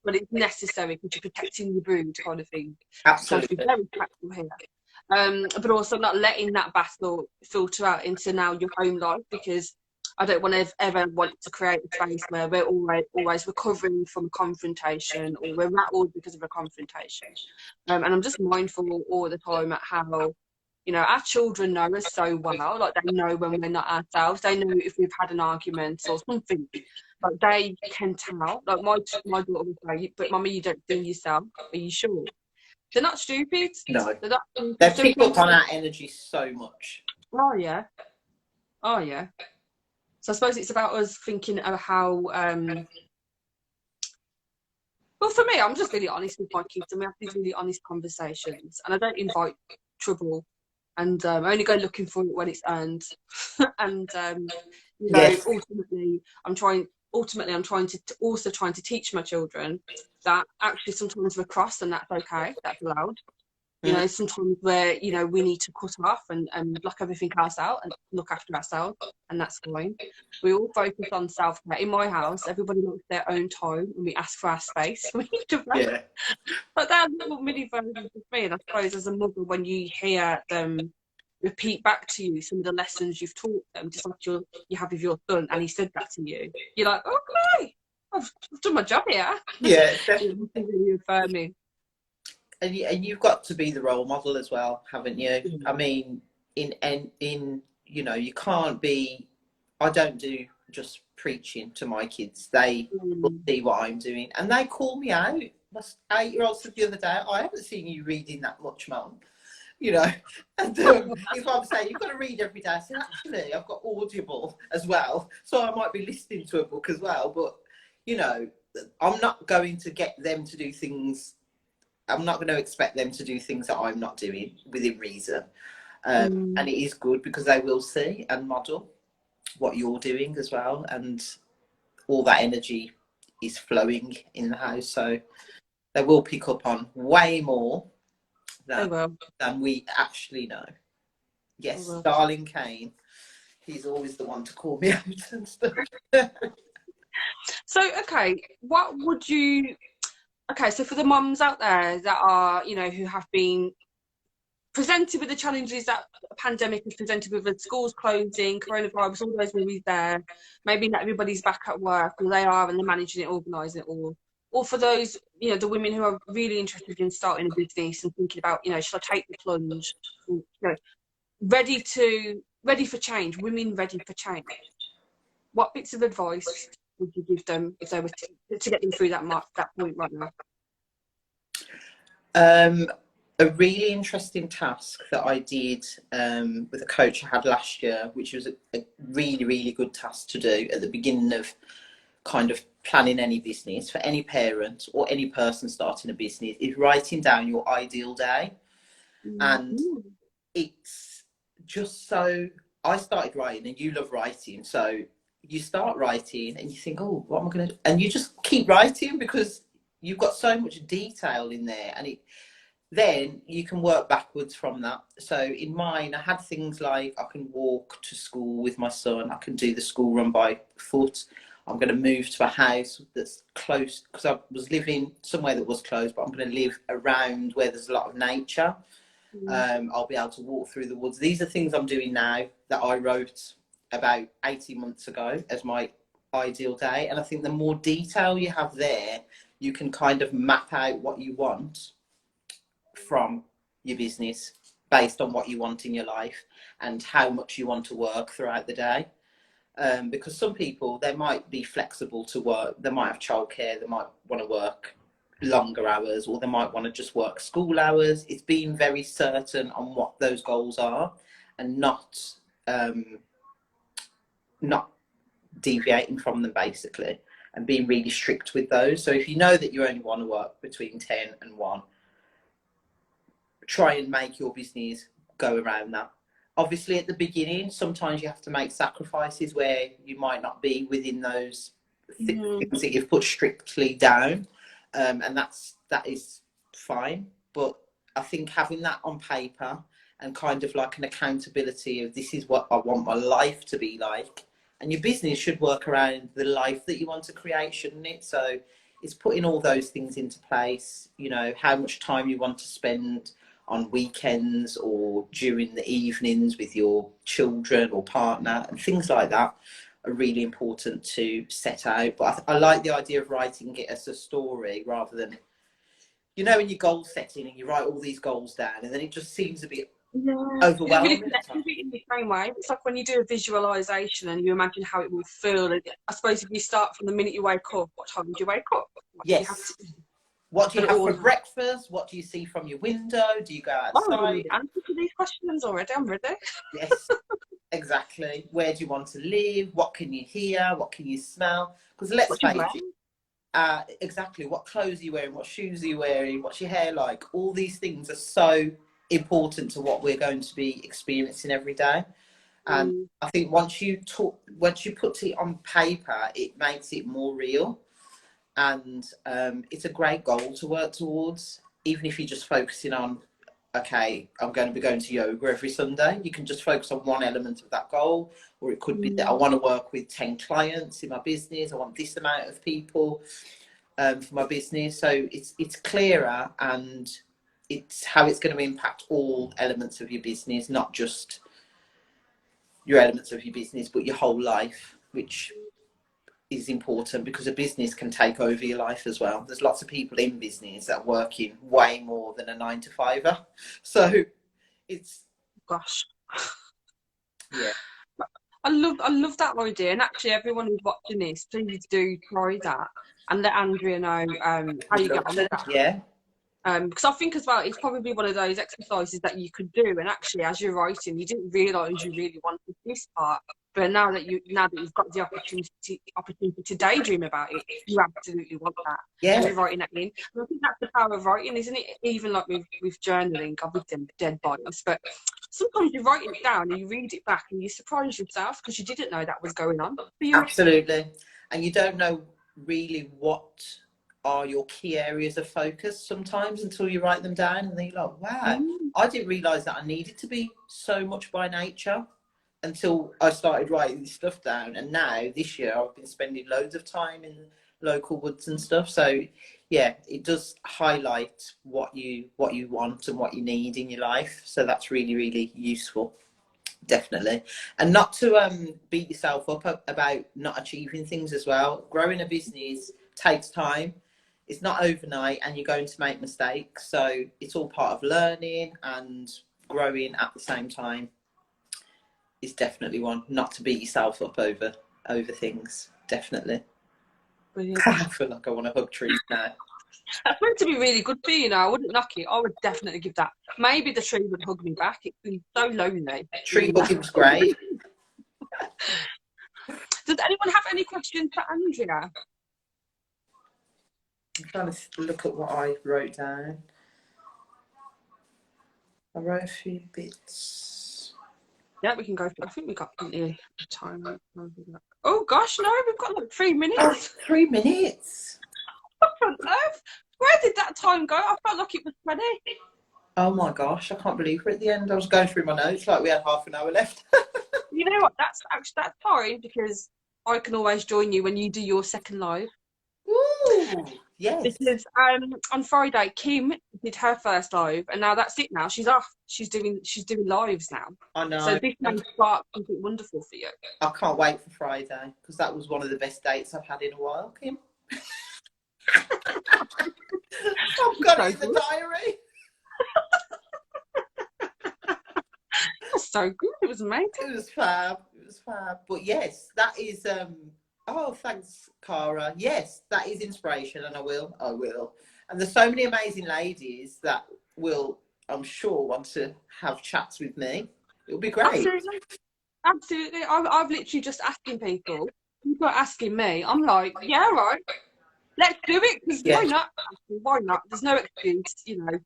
But it's necessary because you're protecting your brood, kind of thing. Absolutely. So to be very practical here. But also not letting that battle filter out into now your home life, because I don't want to ever want to create a space where we're always recovering from a confrontation, or we're rattled because of a confrontation. And I'm just mindful all the time at how, our children know us so well. Like, they know when we're not ourselves. They know if we've had an argument or something. Like, they can tell. Like, my daughter will say, "But Mummy, you don't do yourself. Are you sure?" They're not stupid. No. They're not stupid. They pick up on our energy so much. Oh, yeah. Oh, yeah. So I suppose it's about us thinking of how, well, for me, I'm just really honest with my kids, and we have these really honest conversations, and I don't invite trouble, and I only go looking for it when it's earned. And, ultimately, I'm trying to also teach my children that actually sometimes we're cross, and that's okay, that's allowed. Sometimes where, we need to cut off and block everything else out and look after ourselves, and that's fine. We all focus on self-care. In my house, everybody wants their own time, and we ask for our space. We need to But that's little mini versions of me, and I suppose as a mother, when you hear them repeat back to you some of the lessons you've taught them, just like you have with your son, and he said that to you, you're like, okay, I've done my job here. Yeah, definitely. Really affirming. And you've got to be the role model as well, haven't you? I mean, in you can't be. I don't do just preaching to my kids. They will see what I'm doing, and they call me out. My 8-year-old said the other day, "I haven't seen you reading that much, Mum." And if I'm saying you've got to read every day, I said, actually, I've got Audible as well, so I might be listening to a book as well. But I'm not going to get them to do things. I'm not going to expect them to do things that I'm not doing within reason. And it is good because they will see and model what you're doing as well. And all that energy is flowing in the house. So they will pick up on way more than we actually know. Yes, darling Kane. He's always the one to call me out and stuff. So, what would you... Okay, so for the mums out there that are, who have been presented with the challenges that the pandemic has presented with, the schools closing, coronavirus, all those worries there. Maybe not everybody's back at work, or they are, and they're managing it, organising it all. Or for those, you know, the women who are really interested in starting a business and thinking about, you know, should I take the plunge? You know, ready for change, women ready for change. What bits of advice would you give them if they were to get them through that point right now? A really interesting task that I did with a coach I had last year, which was a really, really good task to do at the beginning of kind of planning any business for any parent or any person starting a business, is writing down your ideal day. And it's just so, I started writing, and you love writing, so you start writing and you think, oh, what am I going to do? And you just keep writing because you've got so much detail in there, and then you can work backwards from that. So in mine, I had things like I can walk to school with my son, I can do the school run by foot, I'm going to move to a house that's close, because I was living somewhere that was close, but I'm going to live around where there's a lot of nature. I'll be able to walk through the woods. These are things I'm doing now that I wrote about 18 months ago as my ideal day. And I think the more detail you have there, you can kind of map out what you want from your business based on what you want in your life and how much you want to work throughout the day. Because some people, they might be flexible to work, they might have childcare, they might want to work longer hours, or they might want to just work school hours. It's being very certain on what those goals are and not deviating from them, basically, and being really strict with those. So if you know that you only want to work between 10 and 1, try and make your business go around that. Obviously, at the beginning, sometimes you have to make sacrifices where you might not be within those things that you've put strictly down, and that is fine. But I think having that on paper and kind of like an accountability of this is what I want my life to be like, and your business should work around the life that you want to create, shouldn't it? So it's putting all those things into place, you know, how much time you want to spend on weekends or during the evenings with your children or partner, and things like that are really important to set out. But I like the idea of writing it as a story rather than, you know, in your goal setting and you write all these goals down and then it just seems a bit overwhelming. In the same way, it's like when you do a visualization and you imagine how it will feel. I suppose if you start from the minute you wake up, what time did you wake up? Yes. What do you have for breakfast? What do you see from your window? Do you go outside? Oh, you answer to these questions already. I'm ready. Yes, exactly. Where do you want to live? What can you hear? What can you smell? Because let's face it, exactly. What clothes are you wearing? What shoes are you wearing? What's your hair like? All these things are so important to what we're going to be experiencing every day. And I think once you put it on paper, it makes it more real. And it's a great goal to work towards, even if you're just focusing on, okay, I'm going to be going to yoga every Sunday. You can just focus on one element of that goal, or it could be that I want to work with 10 clients in my business. I want this amount of people for my business. So it's clearer, and it's how it's going to impact all elements of your business, not just your elements of your business, but your whole life, which is important because a business can take over your life as well. There's lots of people in business that are working way more than a 9-to-5er. So it's yeah. I love that idea, and actually everyone who's watching this, please do try that and let Andrea know how you get on with that. Yeah. Because I think as well, it's probably one of those exercises that you could do, and actually as you're writing, you didn't realise you really wanted this part, but now that you've got the opportunity to daydream about it, you absolutely want that. Yeah. And you're writing that in. And I think that's the power of writing, isn't it? Even like with journaling, I've written dead bodies, but sometimes you write it down and you read it back and you surprise yourself because you didn't know that was going on. Absolutely. And you don't know really what are your key areas of focus sometimes until you write them down, and then you're like, wow, I didn't realise that I needed to be so much by nature until I started writing this stuff down. And now this year I've been spending loads of time in local woods and stuff. So yeah, it does highlight what you want and what you need in your life. So that's really, really useful. Definitely. And not to beat yourself up about not achieving things as well. Growing a business takes time. It's not overnight, and you're going to make mistakes. So it's all part of learning and growing at the same time. Is definitely one not to beat yourself up over things. Definitely. Brilliant. I feel like I want to hug trees now. That's meant to be really good for you now. I wouldn't knock it. I would definitely give that. Maybe the tree would hug me back. It's been so lonely. Tree hugging was great. Does anyone have any questions for Andrea? I'm trying to look at what I wrote down. I wrote a few bits. Yeah, we can go for it. I think we got plenty of time. Oh gosh, no, we've got like 3 minutes. Oh, 3 minutes. What on earth? Where did that time go? I felt like it was 20. Oh my gosh, I can't believe we're at the end. I was going through my notes like we had half an hour left. You know what? That's fine, because I can always join you when you do your second live. Ooh, yes. Because on Friday, Kim did her first live, and now that's it. Now she's off. She's doing lives now. I know. So this may start something wonderful for you. I can't wait for Friday, because that was one of the best dates I've had in a while, Kim. I've got it in the diary. That's so good. It was amazing. It was fab. It was fab. But yes, that is oh, thanks, Cara. Yes, that is inspiration, and I will. And there's so many amazing ladies that will, I'm sure, want to have chats with me. It'll be great. Absolutely. I've literally just asking people. People are asking me. I'm like, yeah, right. Let's do it. Because why not? Why not? There's no excuse, you know.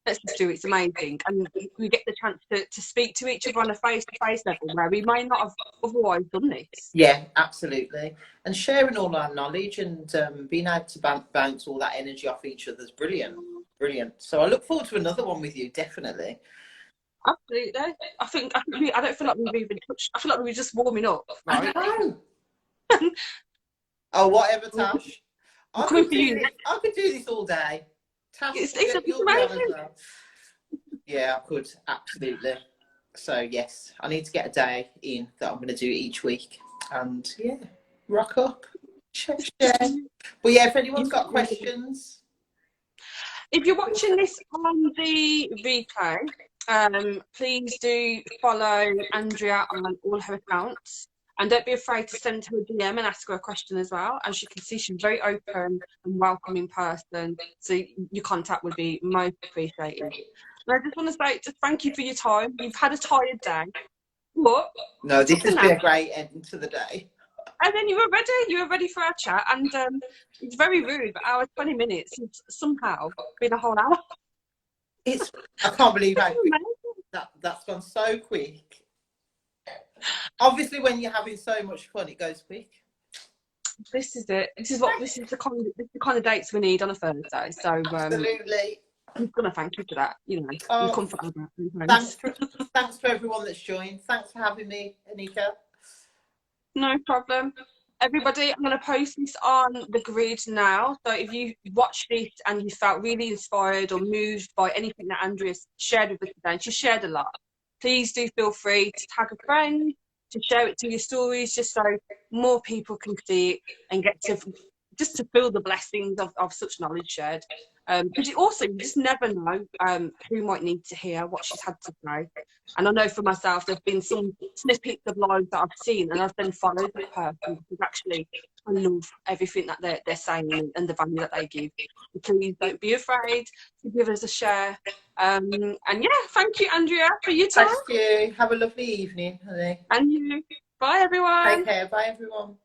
Let's just do it. It's amazing. And we get the chance to speak to each other on a face-to-face level where we may not have otherwise done this. Yeah, absolutely. And sharing all our knowledge and being able to bounce all that energy off each other is brilliant. Brilliant. So I look forward to another one with you, definitely. Absolutely. I don't feel like we've even touched. I feel like we're just warming up. Right? I know. Oh, whatever, Tash. I could do this all day. Tash, it's amazing. well. Yeah, I could, absolutely. So yes, I need to get a day in that I'm going to do each week, and yeah, rock up. But yeah, if anyone's got questions, if you're watching this on the replay, please do follow Andrea on all her accounts. And don't be afraid to send her a DM and ask her a question as well. As you can see, she's very open and welcoming person. So your contact would be most appreciated. And I just want to say, just thank you for your time. You've had a tired day. But no, this has been a great end to the day. And then you were ready for our chat. And it's very rude, but our 20 minutes has somehow been a whole hour. I can't believe how quick that's gone so quick. Obviously, when you're having so much fun, it goes quick. This is it. This is the kind of dates we need on a Thursday. So absolutely, I'm gonna thank you for that. You know, you come from thanks to everyone that's joined. Thanks for having me, Anika. No problem. Everybody, I'm going to post this on the grid now. So if you watched this and you felt really inspired or moved by anything that Andrea shared with us today, and she shared a lot, please do feel free to tag a friend, to share it to your stories, just so more people can see it and get to just to feel the blessings of such knowledge shared. Because you just never know who might need to hear what she's had to say. And I know for myself, there've been some snippets of lives that I've seen, and I've then followed the person because actually I love everything that they're saying and the value that they give. And please don't be afraid to give us a share. And yeah, thank you, Andrea, for your time. Thank you. Have a lovely evening, honey. And you. Bye, everyone. Take care. Bye, everyone.